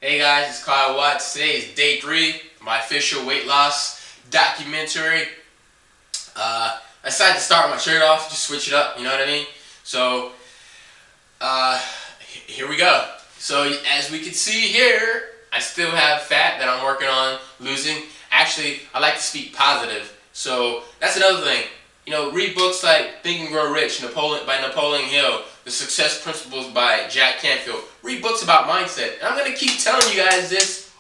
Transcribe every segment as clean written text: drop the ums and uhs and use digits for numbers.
Hey guys, it's Kyle Watts. Today is day 3 of my official weight loss documentary. I decided to start with my shirt off, just switch it up, you know what I mean? So, here we go. So, as we can see here, I still have fat that I'm working on losing. Actually, I like to speak positive. So, that's another thing. You know, read books like Think and Grow Rich by Napoleon Hill, The Success Principles by Jack Canfield. Read books about mindset. And I'm going to keep telling you guys this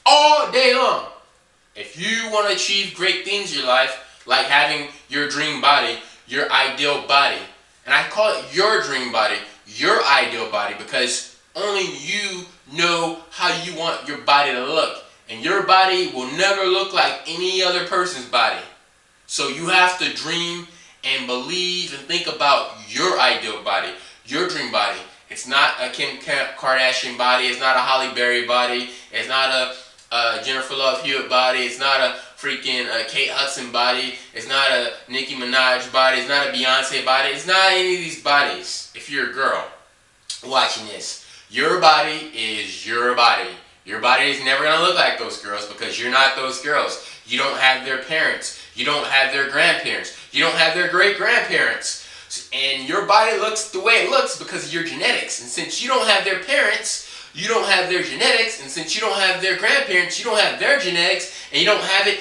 all day long. If you want to achieve great things in your life, like having your dream body, your ideal body, and I call it your dream body, your ideal body, because only you know how you want your body to look. And your body will never look like any other person's body. So you have to dream and believe and think about your ideal body, your dream body. It's not a Kim Kardashian body. It's not a Halle Berry body. It's not a Jennifer Love Hewitt body. It's not a freaking Kate Hudson body. It's not a Nicki Minaj body. It's not a Beyonce body. It's not any of these bodies. If you're a girl watching this, your body is your body. Your body is never going to look like those girls because you're not those girls. You don't have their parents. You don't have their grandparents. You don't have their great-grandparents. And your body looks the way it looks because of your genetics. And since you don't have their parents, you don't have their genetics. And since you don't have their grandparents, you don't have their genetics. And you don't have it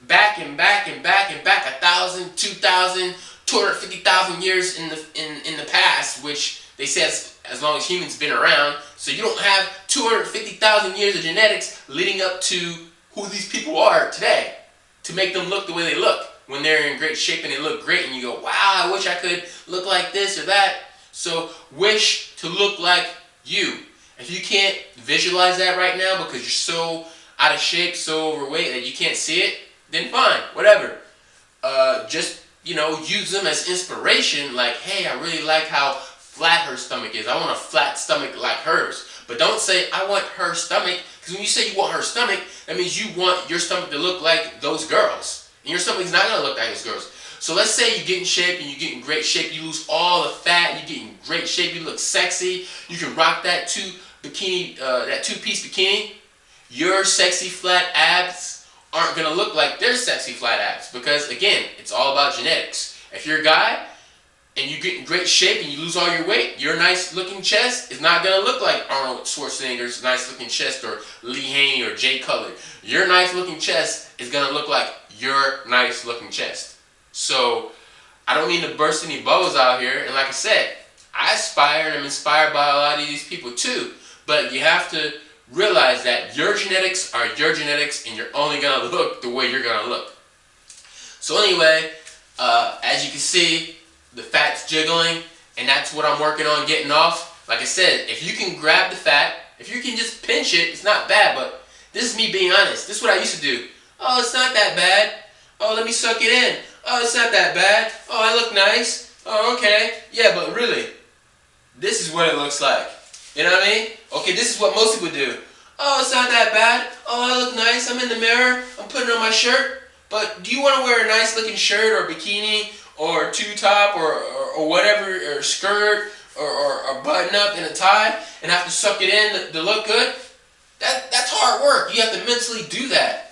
back and back and back and back 1,000, 2,000, 250,000 years in the past, which they say as long as humans been around. So you don't have 250,000 years of genetics leading up to who these people are today to make them look the way they look when they're in great shape and they look great and you go, wow, I wish I could look like this or that. So wish to look like you. If you can't visualize that right now because you're so out of shape, so overweight that you can't see it, then fine, whatever. Just, use them as inspiration, like, hey, I really like how flat her stomach is. I want a flat stomach like hers. But don't say, I want her stomach, because when you say you want her stomach, that means you want your stomach to look like those girls. And your stomach's not going to look like those girls. So let's say you get in shape and you get in great shape, you lose all the fat, you get in great shape, you look sexy, you can rock that two-piece bikini. Your sexy flat abs aren't going to look like their sexy flat abs because, again, it's all about genetics. If you're a guy and you get in great shape and you lose all your weight, your nice looking chest is not going to look like Arnold Schwarzenegger's nice looking chest or Lee Haney or Jay Cutler. Your nice looking chest is going to look like your nice looking chest. So I don't mean to burst any bubbles out here, and like I said, I aspire and I'm inspired by a lot of these people too, but you have to realize that your genetics are your genetics and you're only going to look the way you're going to look. So anyway, as you can see, the fat's jiggling, and that's what I'm working on getting off. Like I said, if you can grab the fat, if you can just pinch it, it's not bad, but this is me being honest. This is what I used to do. Oh, it's not that bad. Oh, let me suck it in. Oh, it's not that bad. Oh, I look nice. Oh, okay. Yeah, but really, this is what it looks like. You know what I mean? Okay, this is what most people do. Oh, it's not that bad. Oh, I look nice. I'm in the mirror. I'm putting on my shirt. But do you want to wear a nice looking shirt or bikini or two-top or whatever, or skirt or button up in a tie and have to suck it in to look good? That's hard work. You have to mentally do that,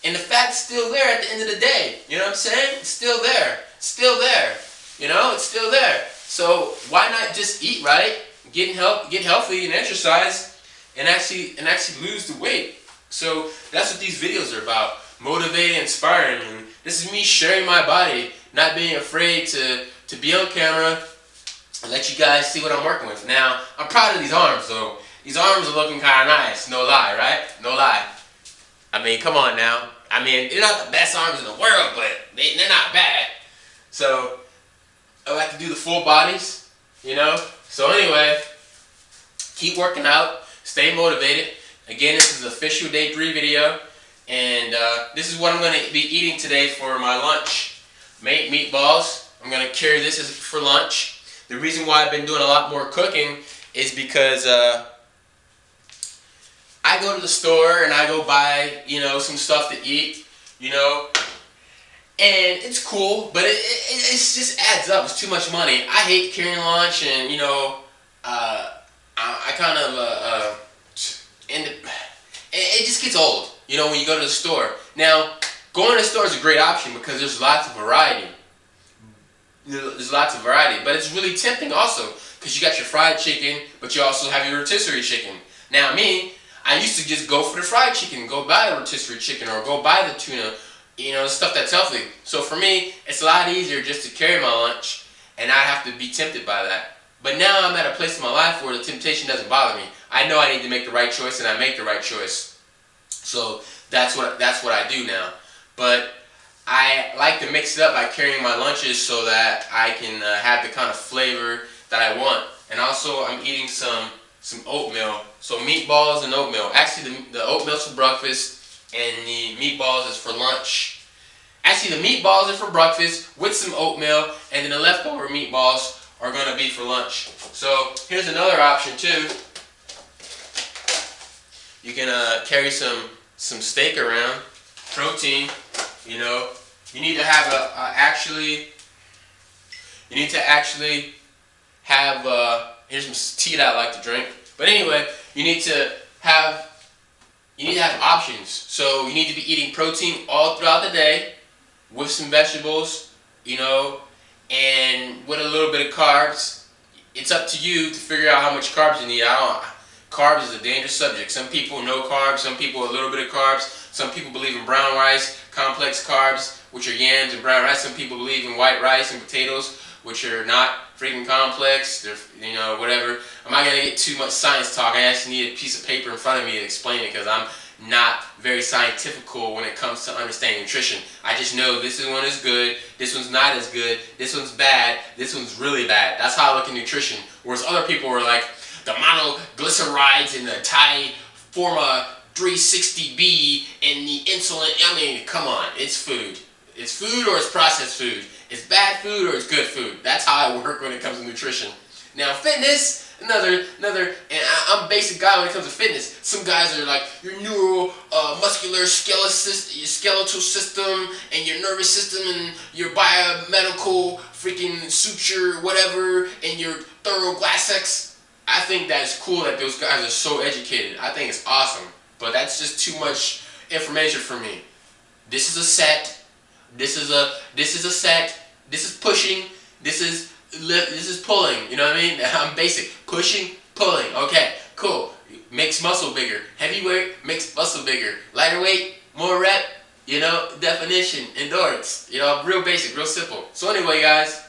And the fat's still there at the end of the day. You know what I'm saying? It's still there. It's still there. It's still there. So why not just eat right, get healthy and exercise and actually lose the weight? So that's what these videos are about. Motivating, inspiring. And this is me sharing my body, not being afraid to be on camera and let you guys see what I'm working with. Now, I'm proud of these arms, though. These arms are looking kind of nice. No lie, right? No lie. I mean, come on now. I mean, they're not the best arms in the world, but they're not bad. So, I like to do the full bodies, So anyway, keep working out. Stay motivated. Again, this is the official day 3 video. And this is what I'm going to be eating today for my lunch. Meatballs. I'm going to carry this for lunch. The reason why I've been doing a lot more cooking is because I go to the store and I go buy, some stuff to eat, and it's cool, but it just adds up. It's too much money. I hate carrying lunch, and I kind of and it just gets old, you know, when you go to the store. Now, going to the store is a great option because there's lots of variety. There's lots of variety, but it's really tempting also because you got your fried chicken, but you also have your rotisserie chicken. Now, me, I used to just go for the fried chicken, go buy the rotisserie chicken, or go buy the tuna, you know, stuff that's healthy. So for me, it's a lot easier just to carry my lunch and not have to be tempted by that. But now I'm at a place in my life where the temptation doesn't bother me. I know I need to make the right choice, and I make the right choice. So that's what I do now. But I like to mix it up by carrying my lunches so that I can have the kind of flavor that I want. And also, I'm eating some oatmeal. So meatballs and oatmeal. Actually, the oatmeal's for breakfast, and the meatballs is for lunch. Actually, the meatballs are for breakfast with some oatmeal, and then the leftover meatballs are going to be for lunch. So here's another option too. You can carry some steak around, protein. You know, you need to have here's some tea that I like to drink. But anyway, you need to have options. So you need to be eating protein all throughout the day with some vegetables, you know, and with a little bit of carbs. It's up to you to figure out how much carbs you need. Carbs is a dangerous subject. Some people no carbs, some people a little bit of carbs. Some people believe in brown rice, complex carbs, which are yams and brown rice. Some people believe in white rice and potatoes, which are not freaking complex. They're, you know, whatever. I'm not gonna get too much science talk. I actually need a piece of paper in front of me to explain it because I'm not very scientifical when it comes to understanding nutrition. I just know this one is good, this one's not as good, this one's bad, this one's really bad. That's how I look at nutrition. Whereas other people were like, the monoglycerides and the Thai Forma 360B and the insulin. I mean, come on, it's food. It's food or it's processed food. It's bad food or it's good food. That's how I work when it comes to nutrition. Now, fitness, another, and I'm a basic guy when it comes to fitness. Some guys are like your neuromuscular skeletal system and your nervous system and your biomedical freaking suture, whatever, and your thoroglassics. I think that's cool that those guys are so educated. I think it's awesome. But that's just too much information for me. This is a set. This is a set. This is pushing. This is pulling. You know what I mean? I'm basic. Pushing, pulling. Okay, cool. Makes muscle bigger. Heavy weight makes muscle bigger. Lighter weight, more rep. You know, definition, endurance. You know, real basic, real simple. So anyway, guys,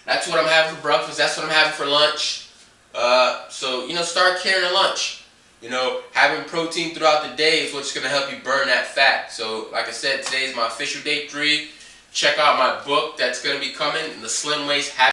that's what I'm having for breakfast. That's what I'm having for lunch. So, you know, start carrying a lunch. You know, having protein throughout the day is what's going to help you burn that fat. So, like I said, today is my official day 3. Check out my book that's going to be coming, The Slim Waist Habit.